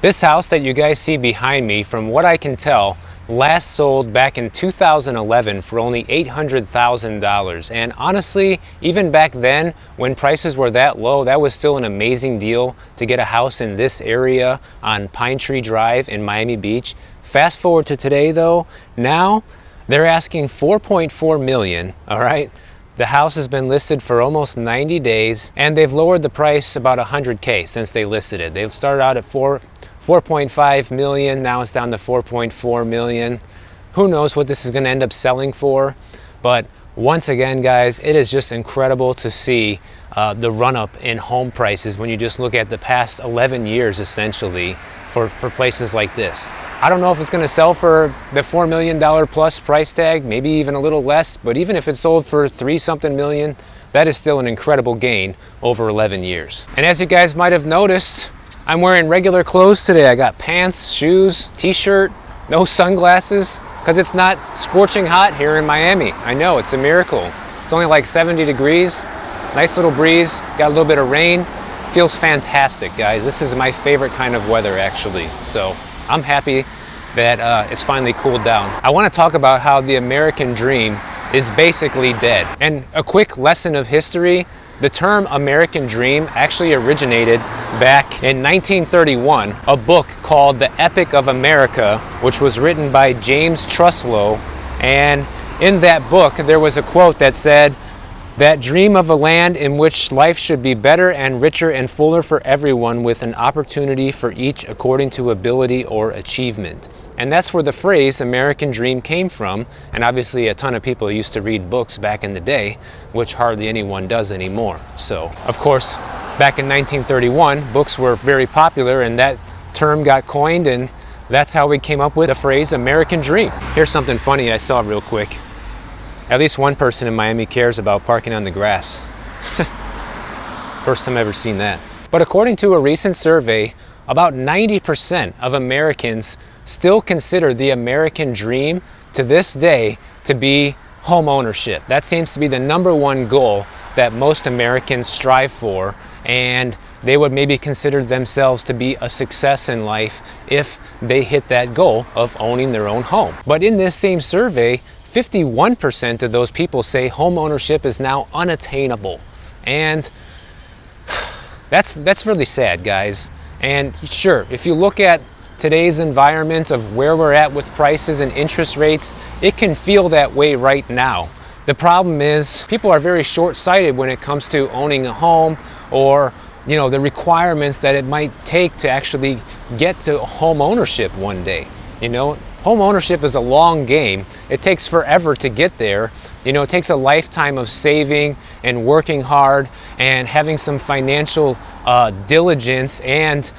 This house that you guys see behind me, from what I can tell, last sold back in 2011 for only $800,000. And honestly, even back then, when prices were that low, that was still an amazing deal to get a house in this area on Pine Tree Drive in Miami Beach. Fast forward to today though, now they're asking $4.4 million, all right? The house has been listed for almost 90 days and they've lowered the price about 100K since they listed it. They've started out at 4.5 million, now it's down to 4.4 million. Who knows what this is going to end up selling for, but once again guys, it is just incredible to see the run-up in home prices when you just look at the past 11 years essentially for places like this. I don't know if it's going to sell for the $4 million plus price tag, maybe even a little less, but even if it sold for 3-something million, that is still an incredible gain over 11 years. And as you guys might have noticed, I'm wearing regular clothes today. I got pants, shoes, t-shirt, no sunglasses, because it's not scorching hot here in Miami. I know, it's a miracle. It's only like 70 degrees, nice little breeze, got a little bit of rain. Feels fantastic, guys. This is my favorite kind of weather, actually. So I'm happy that it's finally cooled down. I want to talk about how the American dream is basically dead. And a quick lesson of history, the term American dream actually originated back in 1931, a book called The Epic of America, which was written by James Truslow. And in that book, there was a quote that said, "That dream of a land in which life should be better and richer and fuller for everyone, with an opportunity for each according to ability or achievement." And that's where the phrase American dream came from. And obviously a ton of people used to read books back in the day, which hardly anyone does anymore. So of course, back in 1931, books were very popular and that term got coined, and that's how we came up with the phrase American dream. Here's something funny I saw real quick. At least one person in Miami cares about parking on the grass. First time I've ever seen that. But according to a recent survey, about 90% of Americans still consider the American dream to this day to be home ownership. That seems to be the #1 goal that most Americans strive for, and they would maybe consider themselves to be a success in life if they hit that goal of owning their own home. But in this same survey, 51% of those people say home ownership is now unattainable. And that's really sad, guys. And sure, if you look at today's environment of where we're at with prices and interest rates, it can feel that way right now. The problem is people are very short-sighted when it comes to owning a home, or the requirements that it might take to actually get to home ownership one day. Home ownership is a long game. It takes forever to get there. It takes a lifetime of saving and working hard and having some financial diligence and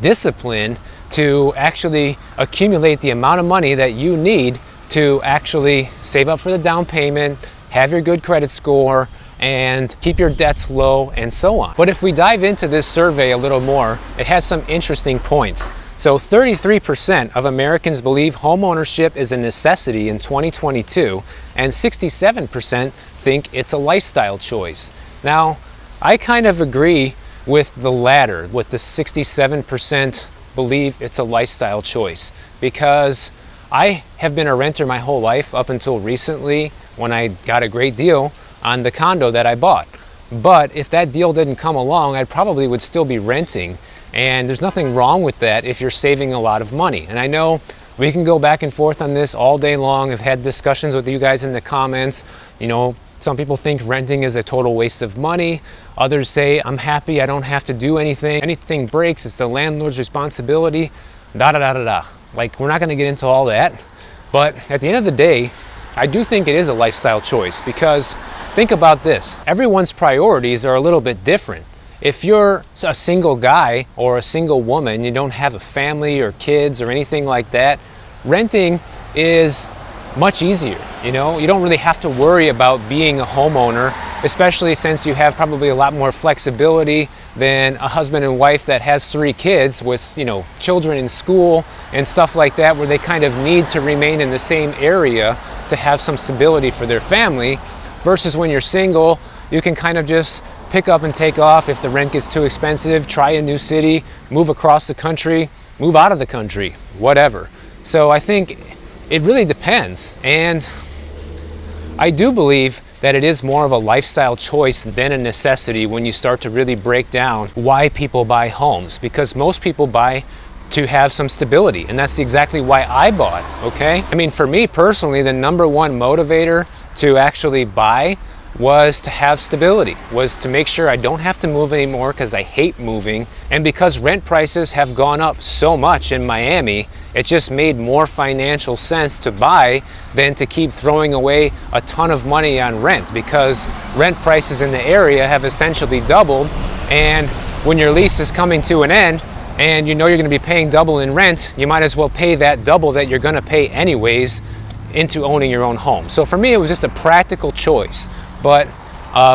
discipline to actually accumulate the amount of money that you need to actually save up for the down payment, have your good credit score, and keep your debts low, and so on. But if we dive into this survey a little more, it has some interesting points. So 33% of Americans believe home ownership is a necessity in 2022, and 67% think it's a lifestyle choice. Now, I kind of agree with the latter, with the 67% believe it's a lifestyle choice, because I have been a renter my whole life up until recently when I got a great deal on the condo that I bought. But if that deal didn't come along, I probably would still be renting. And there's nothing wrong with that if you're saving a lot of money. And I know we can go back and forth on this all day long. I've had discussions with you guys in the comments. Some people think renting is a total waste of money. Others say, I'm happy, I don't have to do anything. Anything breaks, it's the landlord's responsibility. Like, we're not going to get into all that. But at the end of the day, I do think it is a lifestyle choice, because think about this. Everyone's priorities are a little bit different. If you're a single guy or a single woman, you don't have a family or kids or anything like that, renting is much easier. You don't really have to worry about being a homeowner, especially since you have probably a lot more flexibility than a husband and wife that has 3 kids with, children in school and stuff like that, where they kind of need to remain in the same area to have some stability for their family, versus when you're single, you can kind of just pick up and take off. If the rent gets too expensive, try a new city, move across the country, move out of the country, whatever. So I think it really depends. And I do believe that it is more of a lifestyle choice than a necessity when you start to really break down why people buy homes, because most people buy to have some stability, and that's exactly why I bought, okay? I mean, for me personally, the number one motivator to actually buy was to have stability, was to make sure I don't have to move anymore because I hate moving. And because rent prices have gone up so much in Miami, it just made more financial sense to buy than to keep throwing away a ton of money on rent, because rent prices in the area have essentially doubled. And when your lease is coming to an end and you know you're going to be paying double in rent, you might as well pay that double that you're going to pay anyways into owning your own home. So for me, it was just a practical choice. But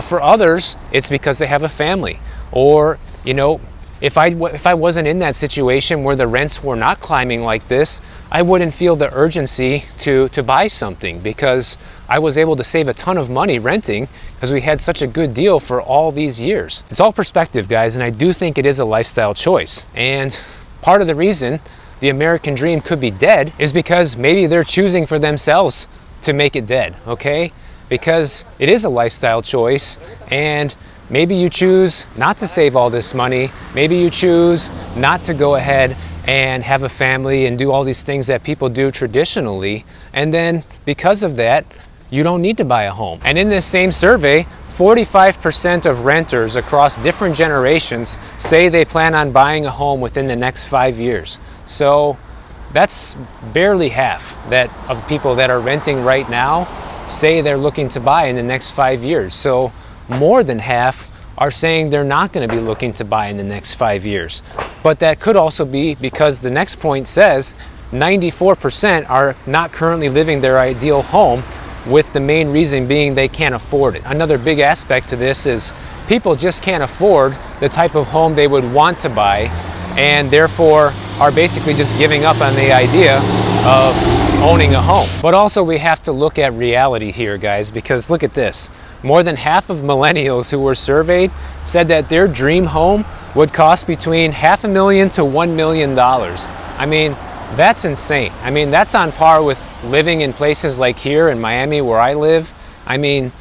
for others, it's because they have a family. Or, you know, if I wasn't in that situation where the rents were not climbing like this, I wouldn't feel the urgency to buy something, because I was able to save a ton of money renting because we had such a good deal for all these years. It's all perspective, guys, and I do think it is a lifestyle choice. And part of the reason the American dream could be dead is because maybe they're choosing for themselves to make it dead, okay? Because it is a lifestyle choice, and maybe you choose not to save all this money. Maybe you choose not to go ahead and have a family and do all these things that people do traditionally. And then because of that, you don't need to buy a home. And in this same survey, 45% of renters across different generations say they plan on buying a home within the next 5 years. So that's barely half of people that are renting right now say they're looking to buy in the next 5 years. So more than half are saying they're not going to be looking to buy in the next 5 years. But that could also be because the next point says 94% are not currently living their ideal home, with the main reason being they can't afford it. Another big aspect to this is people just can't afford the type of home they would want to buy, and therefore are basically just giving up on the idea of owning a home. But also we have to look at reality here, guys, because look at this. More than half of millennials who were surveyed said that their dream home would cost between $500,000 to $1 million. I mean, that's insane. I mean, that's on par with living in places like here in Miami where I live. I mean,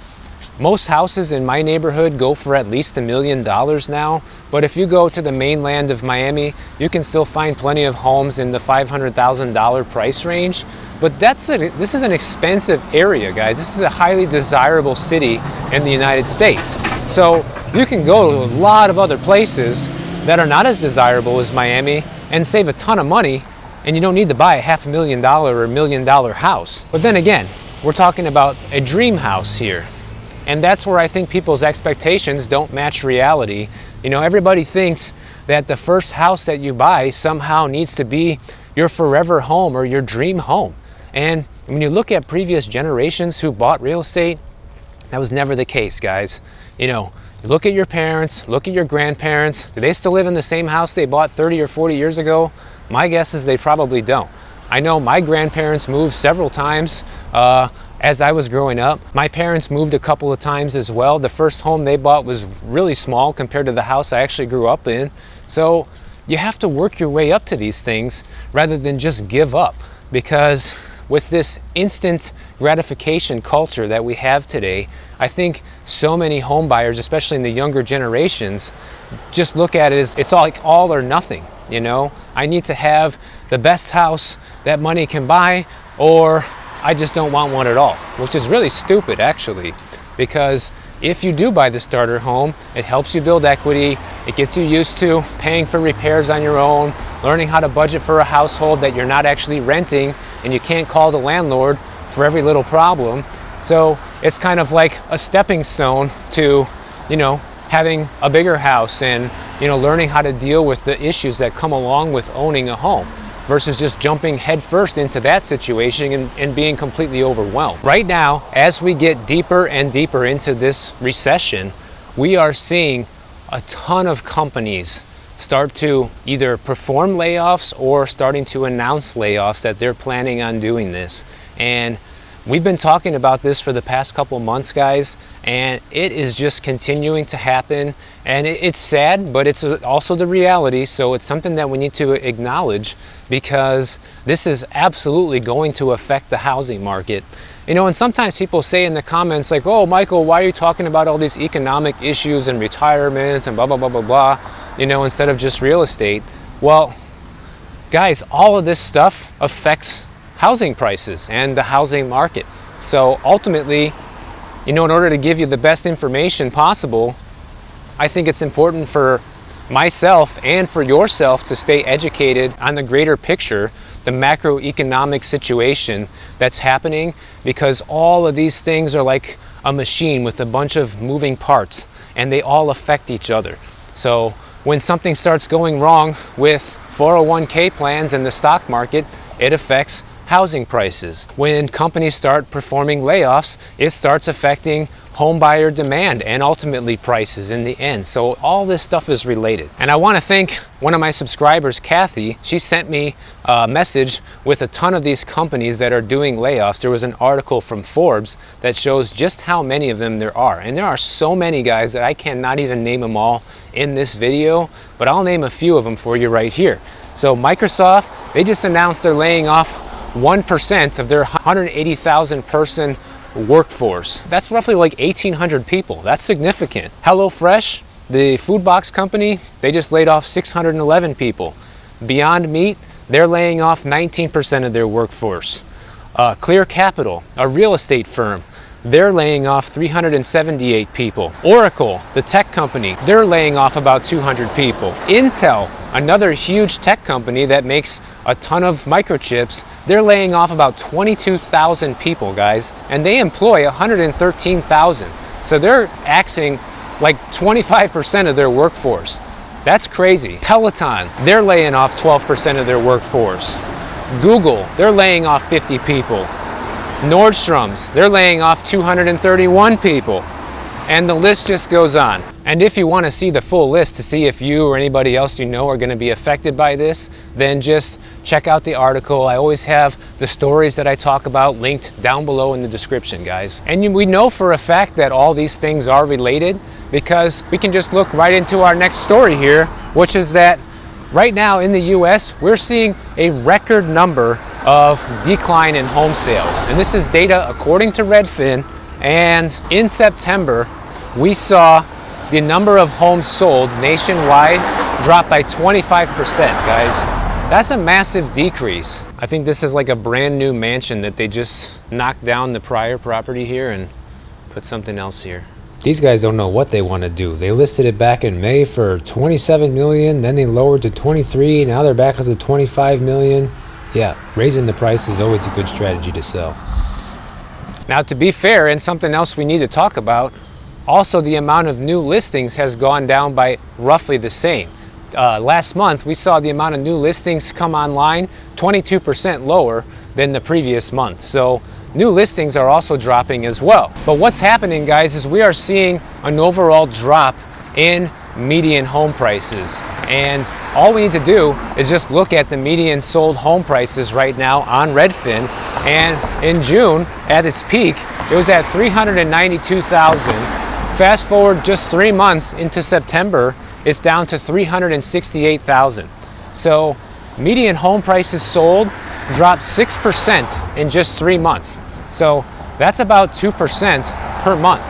most houses in my neighborhood go for at least $1 million now, but if you go to the mainland of Miami, you can still find plenty of homes in the $500,000 price range. But this is an expensive area, guys. This is a highly desirable city in the United States. So you can go to a lot of other places that are not as desirable as Miami and save a ton of money, and you don't need to buy a $500,000 or $1 million house. But then again, we're talking about a dream house here. And that's where I think people's expectations don't match reality. You know, everybody thinks that the first house that you buy somehow needs to be your forever home or your dream home. And when you look at previous generations who bought real estate, that was never the case, guys. You know, look at your parents, look at your grandparents. Do they still live in the same house they bought 30 or 40 years ago? My guess is they probably don't. I know my grandparents moved several times as I was growing up. My parents moved a couple of times as well. The first home they bought was really small compared to the house I actually grew up in. So you have to work your way up to these things rather than just give up, because with this instant gratification culture that we have today, I think so many home buyers, especially in the younger generations, just look at it as it's all or nothing. You know, I need to have the best house that money can buy, or I just don't want one at all, which is really stupid actually, because if you do buy the starter home, it helps you build equity, it gets you used to paying for repairs on your own, learning how to budget for a household that you're not actually renting, and you can't call the landlord for every little problem. So it's kind of like a stepping stone to, you know, having a bigger house and, you know, learning how to deal with the issues that come along with owning a home, versus just jumping headfirst into that situation and being completely overwhelmed. Right now, as we get deeper and deeper into this recession, we are seeing a ton of companies start to either perform layoffs or starting to announce layoffs that they're planning on doing this. And We've been talking about this for the past couple months, guys, and it is just continuing to happen. And it's sad, but it's also the reality. So it's something that we need to acknowledge, because this is absolutely going to affect the housing market. You know, and sometimes people say in the comments like, oh, Michael, why are you talking about all these economic issues and retirement and blah, blah, blah, blah, blah, you know, instead of just real estate? Well, guys, all of this stuff affects housing prices and the housing market. So ultimately, you know, in order to give you the best information possible, I think it's important for myself and for yourself to stay educated on the greater picture, the macroeconomic situation that's happening, because all of these things are like a machine with a bunch of moving parts, and they all affect each other. So when something starts going wrong with 401k plans in the stock market, it affects housing prices. When companies start performing layoffs, it starts affecting home buyer demand and ultimately prices in the end. So all this stuff is related. And I want to thank one of my subscribers, Kathy. She sent me a message with a ton of these companies that are doing layoffs. There was an article from Forbes that shows just how many of them there are. And there are so many, guys, that I cannot even name them all in this video, but I'll name a few of them for you right here. So Microsoft, they just announced they're laying off 1% of their 180,000 person workforce. That's roughly like 1,800 people. That's significant. HelloFresh, the food box company, they just laid off 611 people. Beyond Meat, they're laying off 19% of their workforce. Clear Capital, a real estate firm, they're laying off 378 people. Oracle, the tech company, they're laying off about 200 people. Intel, another huge tech company that makes a ton of microchips, they're laying off about 22,000 people, guys, and they employ 113,000. So they're axing like 25% of their workforce. That's crazy. Peloton, they're laying off 12% of their workforce. Google, they're laying off 50 people. Nordstrom's, they're laying off 231 people. And the list just goes on. And if you want to see the full list to see if you or anybody else you know are going to be affected by this, then just check out the article. I always have the stories that I talk about linked down below in the description, guys. And we know for a fact that all these things are related, because we can just look right into our next story here, which is that right now in the US, we're seeing a record number of decline in home sales. And this is data according to Redfin. And in September, we saw the number of homes sold nationwide drop by 25%, guys. That's a massive decrease. I think this is like a brand new mansion that they just knocked down the prior property here and put something else here. These guys don't know what they want to do. They listed it back in May for 27 million, then they lowered to 23, now they're back up to 25 million. Yeah, raising the price is always a good strategy to sell. Now, to be fair, and something else we need to talk about, also the amount of new listings has gone down by roughly the same. Last month, we saw the amount of new listings come online 22% lower than the previous month. So new listings are also dropping as well. But what's happening, guys, is we are seeing an overall drop in median home prices. And all we need to do is just look at the median sold home prices right now on Redfin. And in June, at its peak, it was at 392,000. Fast forward just 3 months into September, it's down to 368,000. So median home prices sold dropped 6% in just 3 months. So that's about 2% per month.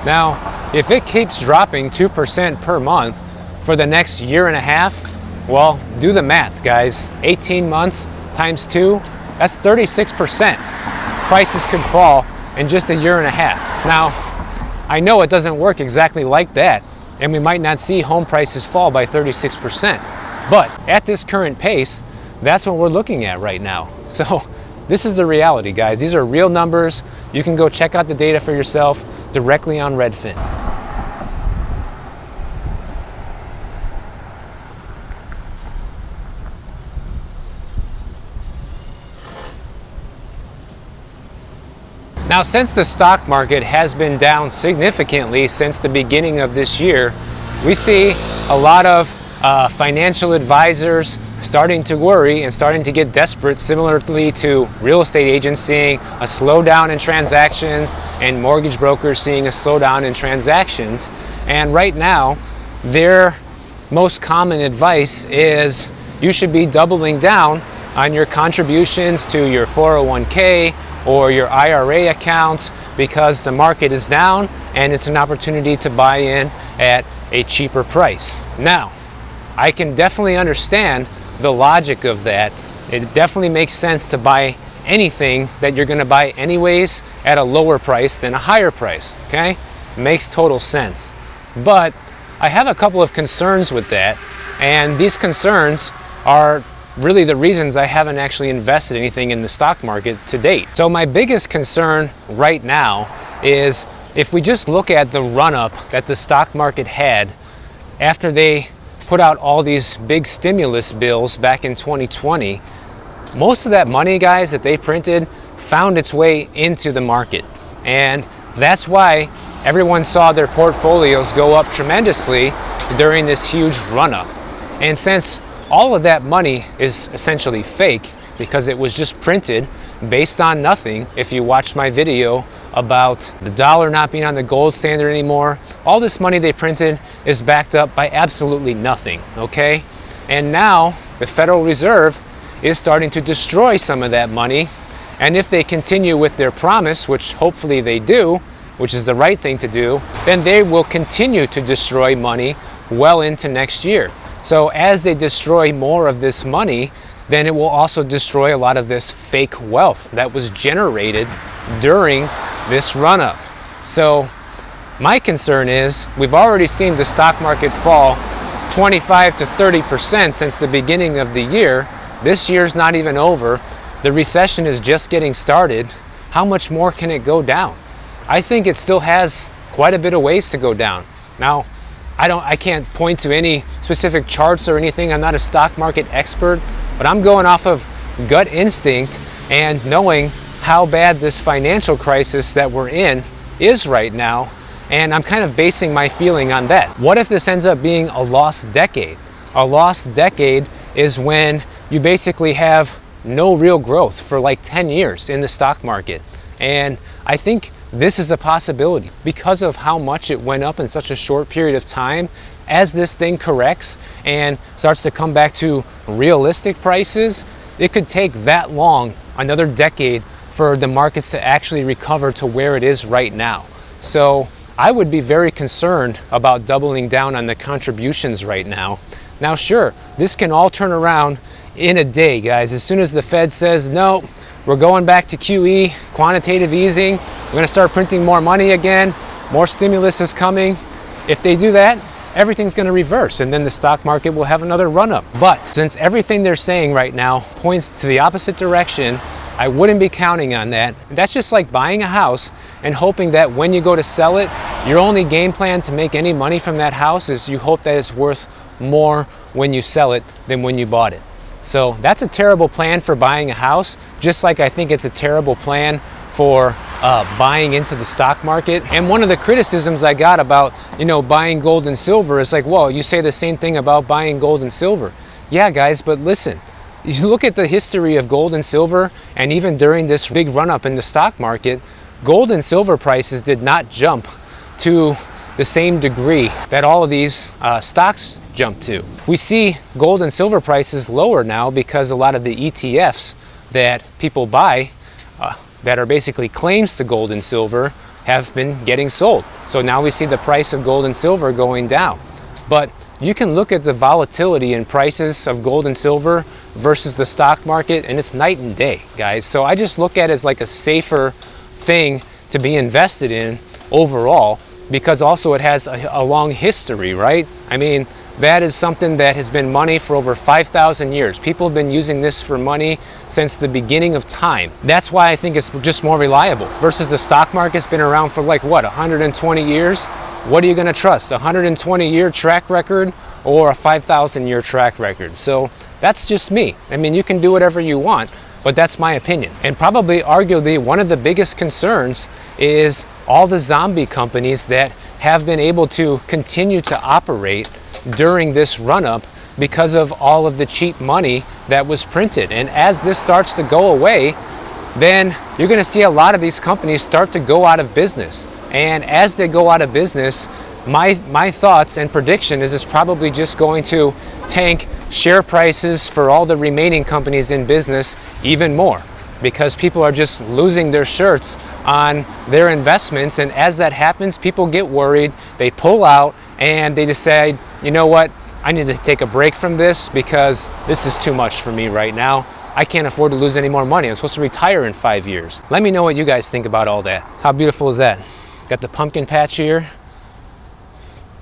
Now, if it keeps dropping 2% per month for the next year and a half, well, do the math, guys. 18 months times 2, that's 36%. Prices could fall in just a year and a half. Now, I know it doesn't work exactly like that, and we might not see home prices fall by 36%. But at this current pace, that's what we're looking at right now. So this is the reality, guys. These are real numbers. You can go check out the data for yourself directly on Redfin. Now, since the stock market has been down significantly since the beginning of this year, we see a lot of financial advisors starting to worry and starting to get desperate, similarly to real estate agents seeing a slowdown in transactions and mortgage brokers seeing a slowdown in transactions. And right now, their most common advice is you should be doubling down on your contributions to your 401k or your IRA accounts because the market is down and it's an opportunity to buy in at a cheaper price. Now, I can definitely understand the logic of that. It definitely makes sense to buy anything that you're going to buy anyways at a lower price than a higher price, okay? Makes total sense. But I have a couple of concerns with that, and these concerns are really the reasons I haven't actually invested anything in the stock market to date. So my biggest concern right now is if we just look at the run-up that the stock market had after they put out all these big stimulus bills back in 2020, most of that money, guys, that they printed found its way into the market. And that's why everyone saw their portfolios go up tremendously during this huge run-up. And since all of that money is essentially fake because it was just printed based on nothing, if you watched my video about the dollar not being on the gold standard anymore, all this money they printed is backed up by absolutely nothing, okay? And now the Federal Reserve is starting to destroy some of that money, and if they continue with their promise, which hopefully they do, which is the right thing to do, then they will continue to destroy money well into next year. So as they destroy more of this money, then it will also destroy a lot of this fake wealth that was generated during this run-up. So my concern is we've already seen the stock market fall 25 to 30% since the beginning of the year. This year's not even over. The recession is just getting started. How much more can it go down? I think it still has quite a bit of ways to go down. Now, I can't point to any specific charts or anything. I'm not a stock market expert, but I'm going off of gut instinct and knowing how bad this financial crisis that we're in is right now, and I'm kind of basing my feeling on that. What if this ends up being a lost decade? A lost decade is when you basically have no real growth for like 10 years in the stock market. And I think this is a possibility because of how much it went up in such a short period of time. As this thing corrects and starts to come back to realistic prices, it could take that long, another decade, for the markets to actually recover to where it is right now. So I would be very concerned about doubling down on the contributions right now. Now, sure, this can all turn around in a day, guys. As soon as the Fed says, no, we're going back to QE, quantitative easing, we're going to start printing more money again, more stimulus is coming. If they do that, everything's going to reverse, and then the stock market will have another run-up. But since everything they're saying right now points to the opposite direction, I wouldn't be counting on that. That's just like buying a house and hoping that when you go to sell it, your only game plan to make any money from that house is you hope that it's worth more when you sell it than when you bought it. So that's a terrible plan for buying a house, just like I think it's a terrible plan for buying into the stock market. And one of the criticisms I got about, buying gold and silver is like, well, you say the same thing about buying gold and silver. Yeah, guys, but listen, you look at the history of gold and silver, and even during this big run-up in the stock market, gold and silver prices did not jump to the same degree that all of these stocks jump to. We see gold and silver prices lower now because a lot of the ETFs that people buy that are basically claims to gold and silver have been getting sold. So now we see the price of gold and silver going down. But you can look at the volatility in prices of gold and silver versus the stock market, and it's night and day, guys. So I just look at it as like a safer thing to be invested in overall, because also it has a long history, right? I mean, that is something that has been money for over 5,000 years. People have been using this for money since the beginning of time. That's why I think it's just more reliable versus the stock market's been around for like, what, 120 years? What are you going to trust, a 120-year track record or a 5,000-year track record? So that's just me. I mean, you can do whatever you want, but that's my opinion. And probably, arguably, one of the biggest concerns is all the zombie companies that have been able to continue to operate during this run-up because of all of the cheap money that was printed. And as this starts to go away, then you're going to see a lot of these companies start to go out of business. And as they go out of business, my thoughts and prediction is it's probably just going to tank share prices for all the remaining companies in business even more, because people are just losing their shirts on their investments. And as that happens, people get worried, they pull out, and they decide, you know what, I need to take a break from this because this is too much for me right now. I can't afford to lose any more money. I'm supposed to retire in 5 years. Let me know what you guys think about all that. How beautiful is that? Got the pumpkin patch here.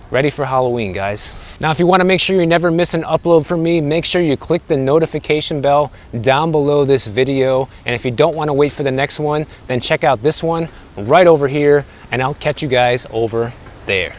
Ready for Halloween, guys. Now, if you want to make sure you never miss an upload from me, make sure you click the notification bell down below this video. And if you don't want to wait for the next one, then check out this one right over here, and I'll catch you guys over there.